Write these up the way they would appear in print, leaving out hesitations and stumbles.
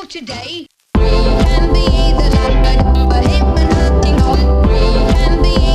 today.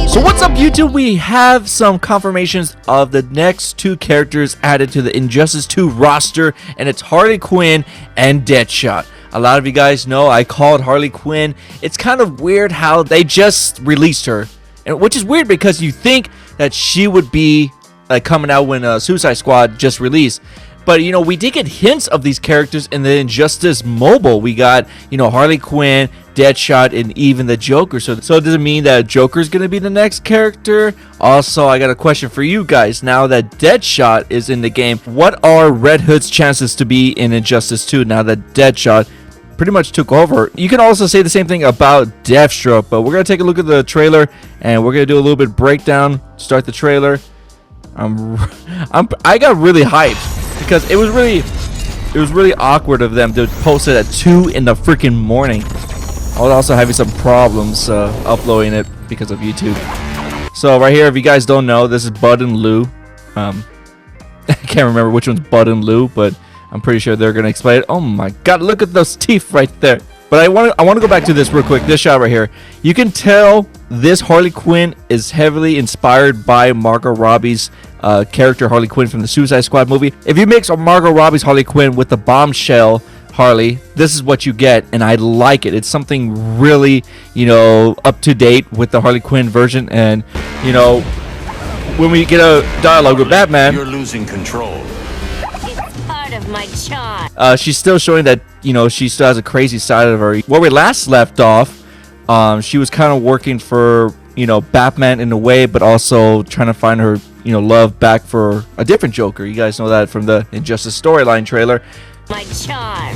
So what's up, YouTube? We have some confirmations of the next two characters added to the Injustice 2 roster, and it's Harley Quinn and Deadshot. A lot of you guys know I called Harley Quinn. It's kind of weird how they just released her, and which is weird because you think that she would be like coming out when Suicide Squad just released. But, you know, we did get hints of these characters in the Injustice Mobile. We got, you know, Harley Quinn, Deadshot, and even the Joker. So does it mean that Joker's going to be the next character? Also, I got a question for you guys. Now that Deadshot is in the game, what are Red Hood's chances to be in Injustice 2 now that Deadshot pretty much took over? You can also say the same thing about Deathstroke, but we're going to take a look at the trailer, and we're going to do a little bit breakdown, start the trailer. I got really hyped because it was really awkward of them to post it at 2 in the freaking morning. I was also having some problems uploading it because of YouTube. So right here, if you guys don't know, this is Bud and Lou. I can't remember which one's Bud and Lou, but I'm pretty sure they're gonna explain it. Oh my God, look at those teeth right there. But I want to go back to this real quick. This shot right here, you can tell this Harley Quinn is heavily inspired by Margot Robbie's character Harley Quinn from the Suicide Squad movie. If you mix Margot Robbie's Harley Quinn with the bombshell Harley, this is what you get, and I like it. It's something really, you know, up to date with the Harley Quinn version. And you know, when we get a dialogue with Batman, you're losing control. Of my charm. She's still showing that, you know, she still has a crazy side of her. Where we last left off, she was kind of working for, you know, Batman in a way, but also trying to find her, you know, love back for a different Joker. You guys know that from the Injustice storyline trailer. My charm.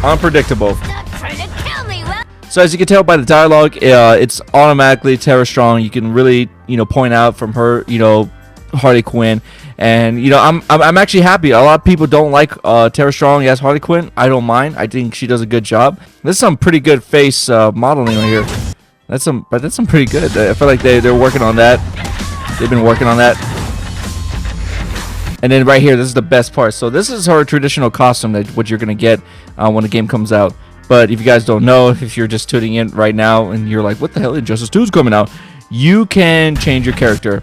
Unpredictable. Stop trying to kill me. So as you can tell by the dialogue, it's automatically Tara Strong. You can really, you know, point out from her, you know, Harley Quinn. And you know, I'm actually happy. A lot of people don't like Tara Strong as Harley Quinn. I don't mind. I think she does a good job. There's some pretty good face modeling right here. That's some pretty good. I feel like they're working on that. They've been working on that. And then right here, this is the best part. So this is her traditional costume, that what you're gonna get when the game comes out. But if you guys don't know, if you're just tuning in right now and you're like, what the hell, Injustice 2 is coming out, you can change your character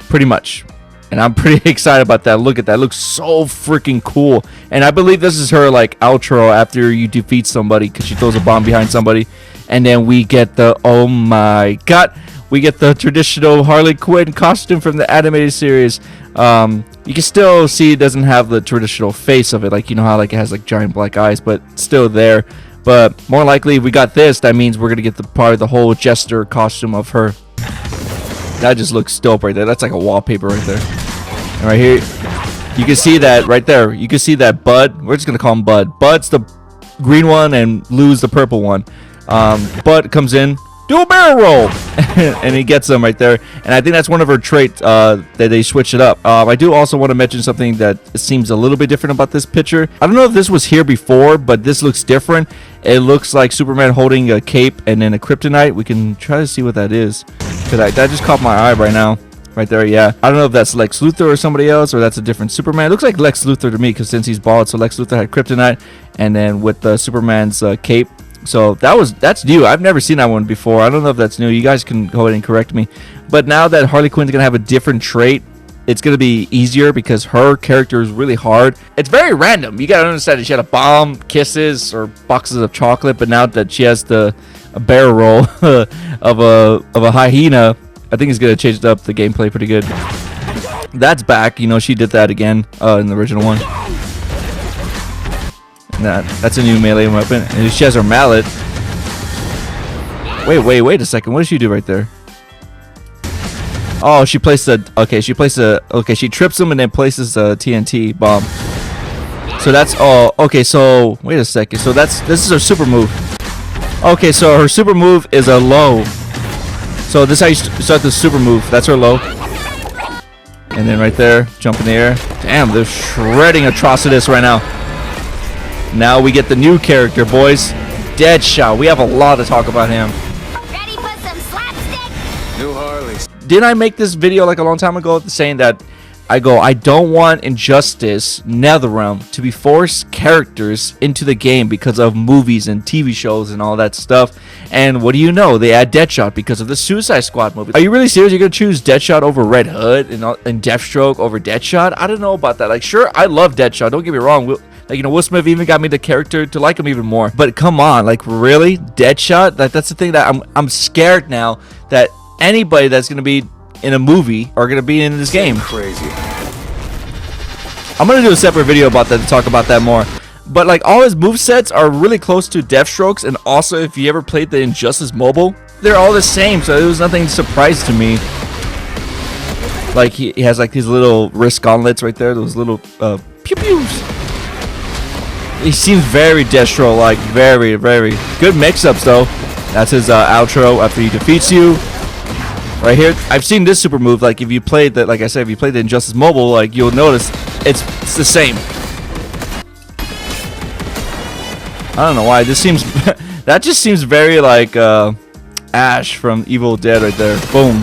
pretty much. And I'm pretty excited about that. Look at that. It looks so freaking cool. And I believe this is her like outro after you defeat somebody, because she throws a bomb behind somebody. And then we get the, oh my God, we get the traditional Harley Quinn costume from the animated series. You can still see it doesn't have the traditional face of it, like, you know how like it has like giant black eyes, but still there. But more likely, if we got this, that means we're gonna get probably the whole Jester costume of her. That just looks dope right there. That's like a wallpaper right there. And right here, you can see that right there. You can see that Bud. We're just gonna call him Bud. Bud's the green one and Lou's the purple one. Bud comes in, do a barrel roll, and he gets them right there. And I think that's one of her traits that they switched it up. I do also want to mention something that seems a little bit different about this picture. I don't know if this was here before, but this looks different. It looks like Superman holding a cape and then a kryptonite. We can try to see what that is, because that just caught my eye right now. Right there, yeah. I don't know if that's Lex Luthor or somebody else, or that's a different Superman. It looks like Lex Luthor to me, because since he's bald, so Lex Luthor had kryptonite, and then with Superman's cape. So that's new. I've never seen that one before. I don't know if that's new. You guys can go ahead and correct me. But now that Harley Quinn's gonna have a different trait, it's gonna be easier because her character is really hard. It's very random. You gotta understand that she had a bomb, kisses, or boxes of chocolate, but now that she has a barrel roll of a hyena, I think it's gonna change up the gameplay pretty good. That's back. You know, she did that again in the original one. And that's a new melee weapon. And she has her mallet. Wait a second. What did she do right there? Oh, she placed she trips him and then places a TNT bomb. So that's okay, so wait a second. So this is her super move. Okay, so her super move is a low. So this is how you start the super move. That's her low. And then right there, jump in the air. Damn, they're shredding Atrocitus right now. Now we get the new character, boys. Deadshot. We have a lot to talk about him. Ready for some slapstick? New Harleys. Didn't I make this video like a long time ago saying that I go, I don't want Injustice NetherRealm to be forced characters into the game because of movies and TV shows and all that stuff. And what do you know? They add Deadshot because of the Suicide Squad movie. Are you really serious? You're gonna choose Deadshot over Red Hood and Deathstroke over Deadshot? I don't know about that. Like, sure, I love Deadshot. Don't get me wrong. Like, you know, Will Smith even got me the character to like him even more. But come on, like, really, Deadshot? That's the thing that I'm scared now that anybody that's gonna be in a movie are gonna be in this game. Crazy. I'm gonna do a separate video about that to talk about that more. But like, all his movesets are really close to Deathstroke's, and also if you ever played the Injustice Mobile, they're all the same, so it was nothing surprise to me. Like, he has like these little wrist gauntlets right there, those little pew pews. He seems very Deathstroke, like very, very good mix-ups though. That's his outro after he defeats you. Right here, I've seen this super move. Like, if you played that, like I said, if you played the Injustice Mobile, like, you'll notice it's the same. I don't know why this seems that just seems very like Ash from Evil Dead right there. Boom.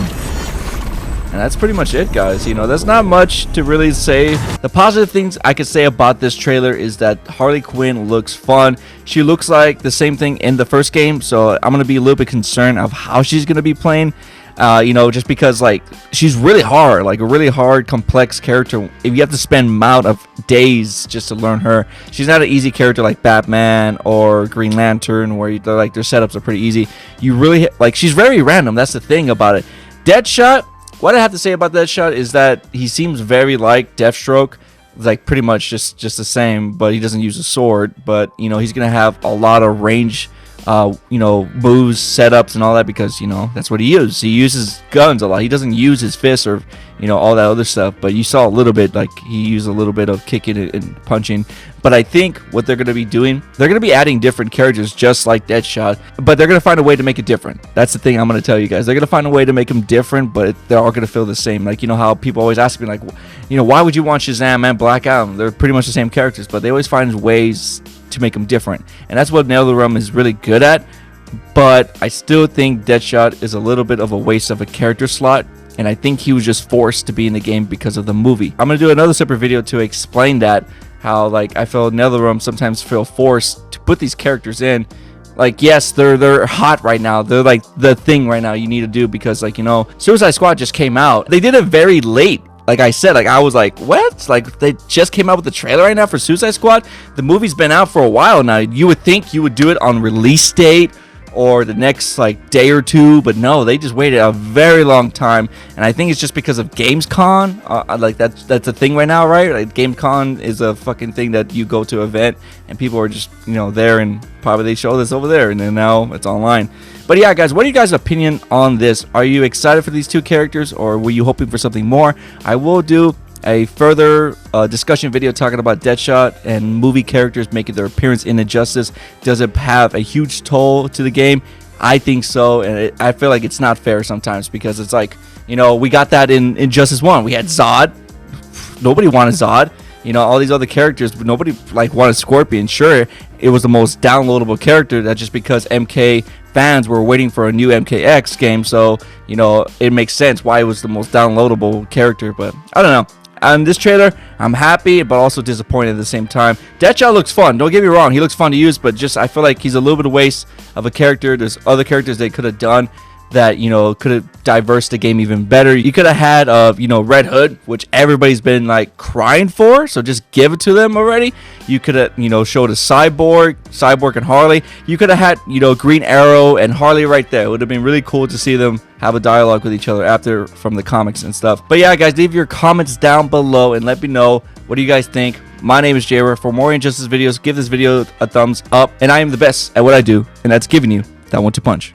And that's pretty much it, guys. You know, there's not much to really say. The positive things I could say about this trailer is that Harley Quinn looks fun. She looks like the same thing in the first game, so I'm gonna be a little bit concerned of how she's gonna be playing. You know, just because like she's really hard, like a really hard, complex character. If you have to spend amount of days just to learn her, she's not an easy character like Batman or Green Lantern, where like their setups are pretty easy. You really like, she's very random. That's the thing about it. Deadshot. What I have to say about Deadshot is that he seems very like Deathstroke, like pretty much just the same, but he doesn't use a sword. But you know, he's gonna have a lot of range. You know, moves, setups, and all that, because you know that's what he uses. He uses guns a lot. He doesn't use his fists or, you know, all that other stuff. But you saw a little bit, like he used a little bit of kicking and punching. But I think what they're going to be doing, they're going to be adding different characters just like Deadshot, but they're going to find a way to make it different. That's the thing I'm going to tell you guys. They're going to find a way to make them different, but they're all going to feel the same. Like, you know how people always ask me, like, you know, why would you want Shazam and Black Adam? They're pretty much the same characters, but they always find ways to make them different, and that's what NetherRealm is really good at. But I still think Deadshot is a little bit of a waste of a character slot, and I think he was just forced to be in the game because of the movie. I'm gonna do another separate video to explain that, how like I feel NetherRealm sometimes feel forced to put these characters in. Like, yes, they're hot right now. They're like the thing right now you need to do, because like, you know, Suicide Squad just came out. They did it very late. Like I said, like I was like, what? Like, they just came out with the trailer right now for Suicide Squad? The movie's been out for a while now. You would think you would do it on release date or the next like day or two, but no, they just waited a very long time. And I think it's just because of Gamescom. Like that's a thing right now, right? Like Gamescom is a fucking thing that you go to an event and people are just, you know, there, and probably they show this over there, and then now it's online. But yeah, guys, what are you guys' opinion on this? Are you excited for these two characters, or were you hoping for something more? I will do a further discussion video talking about Deadshot and movie characters making their appearance in Injustice. Does it have a huge toll to the game? I think so, and I feel like it's not fair sometimes, because it's like, you know, we got that in Injustice 1. We had Zod. Nobody wanted Zod. You know, all these other characters, but nobody like wanted Scorpion. Sure, it was the most downloadable character. That's just because MK fans were waiting for a new MKX game, so you know it makes sense why it was the most downloadable character. But I don't know. On this trailer, I'm happy but also disappointed at the same time. Deadshot looks fun. Don't get me wrong, he looks fun to use, but just I feel like he's a little bit of a waste of a character. There's other characters they could have done that, you know, could have diverse the game even better. You could have had you know, Red Hood, which everybody's been like crying for, so just give it to them already. You could have, you know, showed a Cyborg and Harley. You could have had, you know, Green Arrow and Harley right there. It would have been really cool to see them have a dialogue with each other after from the comics and stuff. But yeah, guys, leave your comments down below and let me know, what do you guys think? My name is JaeRoar. For more Injustice videos, give this video a thumbs up, and I am the best at what I do, and that's giving you that one to punch.